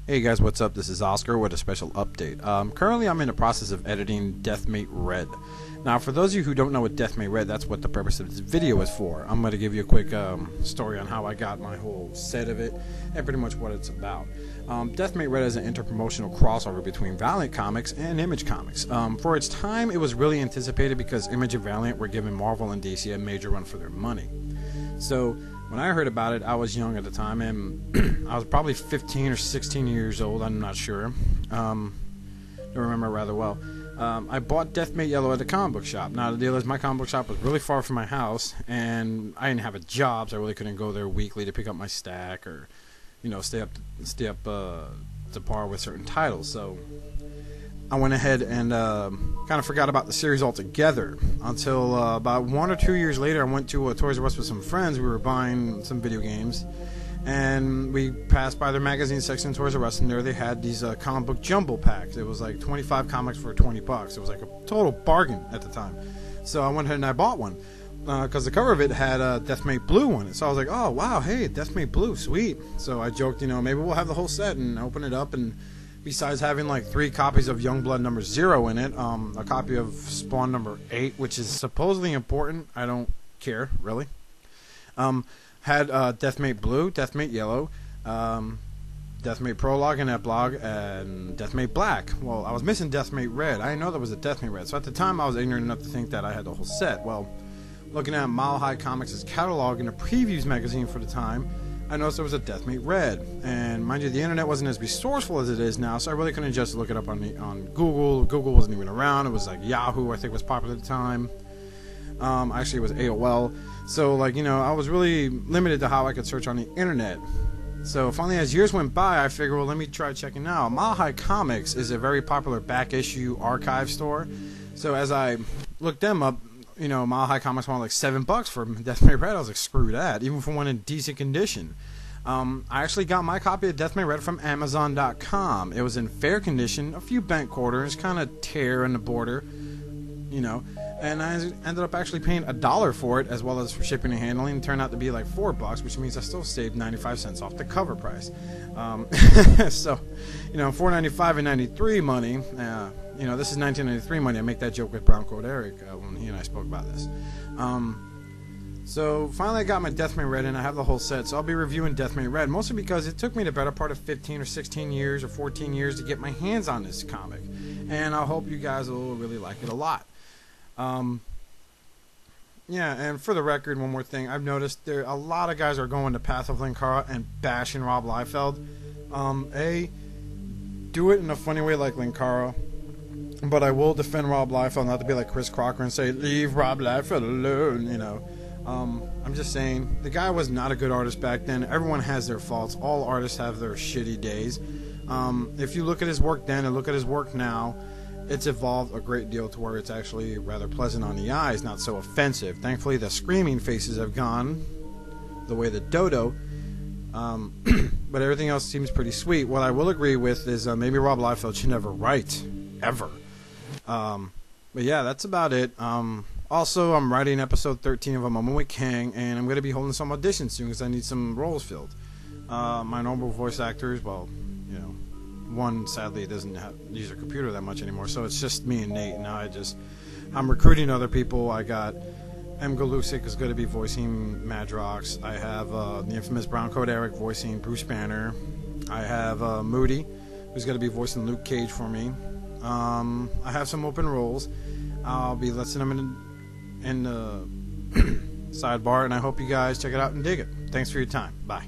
Hey guys, what's up? This is Oscar with a special update. Currently I'm in the process of editing Deathmate Red. Now for those of you who don't know what Deathmate Red, that's what the purpose of this video is for. I'm going to give you a quick story on how I got my whole set of it and pretty much what it's about. Deathmate Red is an interpromotional crossover between Valiant Comics and Image Comics. For its time it was really anticipated because Image and Valiant were giving Marvel and DC a major run for their money. So when I heard about it, I was young at the time, and I was probably 15 or 16 years old, I'm not sure. Don't remember rather well. I bought Deathmate Yellow at a comic book shop. Now the deal is my comic book shop was really far from my house, and I didn't have a job, so I really couldn't go there weekly to pick up my stack or, you know, stay up to par with certain titles. So I went ahead and kind of forgot about the series altogether until about 1 or 2 years later. I went to Toys R Us with some friends. We were buying some video games, and we passed by their magazine section in Toys R Us, and there they had these comic book jumbo packs. It was like 25 comics for $20. It was like a total bargain at the time. So I went ahead and I bought one because the cover of it had Deathmate Blue on it. So I was like, oh wow, hey, Deathmate Blue, sweet. So I joked, you know, maybe we'll have the whole set, and open it up, and besides having like 3 copies of Youngblood number 0 in it, a copy of Spawn number 8, which is supposedly important, I don't care, really. Had Deathmate Blue, Deathmate Yellow, Deathmate Prologue and Epilogue, and Deathmate Black. Well, I was missing Deathmate Red. I didn't know there was a Deathmate Red, so at the time I was ignorant enough to think that I had the whole set. Well, looking at Mile High Comics' catalog in the previews magazine for the time, I noticed there was a Deathmate Red, and mind you, the internet wasn't as resourceful as it is now, so I really couldn't just look it up on Google. Google wasn't even around. It was like Yahoo, I think, was popular at the time. Actually, it was AOL. So, like, you know, I was really limited to how I could search on the internet. So finally, as years went by, I figured, well, let me try checking out. Mile High Comics is a very popular back issue archive store. So as I looked them up, you know, Mile High Comics wanted like $7 for Deathmate Red. I was like, screw that, even for one in decent condition. I actually got my copy of Deathmate Red from Amazon.com. It was in fair condition, a few bent quarters, kind of tear in the border, you know, and I ended up actually paying $1 for it, as well as for shipping and handling. It turned out to be like $4, which means I still saved 95 cents off the cover price. So, you know, $4.95 and 93 money. You know, this is 1993 money. I make that joke with Brown Coat Eric when he and I spoke about this. So finally I got my Deathmate Red, and I have the whole set, so I'll be reviewing Deathmate Red, mostly because it took me the better part of 15 or 16 years or 14 years to get my hands on this comic, and I hope you guys will really like it a lot. Yeah, and for the record, one more thing, I've noticed there a lot of guys are going to Path of Linkara and bashing Rob Liefeld. Do it in a funny way like Linkara, but I will defend Rob Liefeld, not to be like Chris Crocker and say, leave Rob Liefeld alone, you know. I'm just saying, the guy was not a good artist back then. Everyone has their faults. All artists have their shitty days. If you look at his work then and look at his work now, it's evolved a great deal to where it's actually rather pleasant on the eyes, not so offensive. Thankfully, the screaming faces have gone the way the dodo, but everything else seems pretty sweet. What I will agree with is maybe Rob Liefeld should never write, ever. But yeah, that's about it. Also, I'm writing episode 13 of A Moment with Kang, and I'm going to be holding some auditions soon because I need some roles filled. My normal voice actors, well, you know, one sadly doesn't use a computer that much anymore, so it's just me and Nate. Now I'm recruiting other people. I got M. Galusic is going to be voicing Madrox. I have the infamous Brown Coat Eric voicing Bruce Banner. I have Moody, who's going to be voicing Luke Cage for me. I have some open roles. I'll be listing them in the sidebar, and I hope you guys check it out and dig it. Thanks for your time. Bye.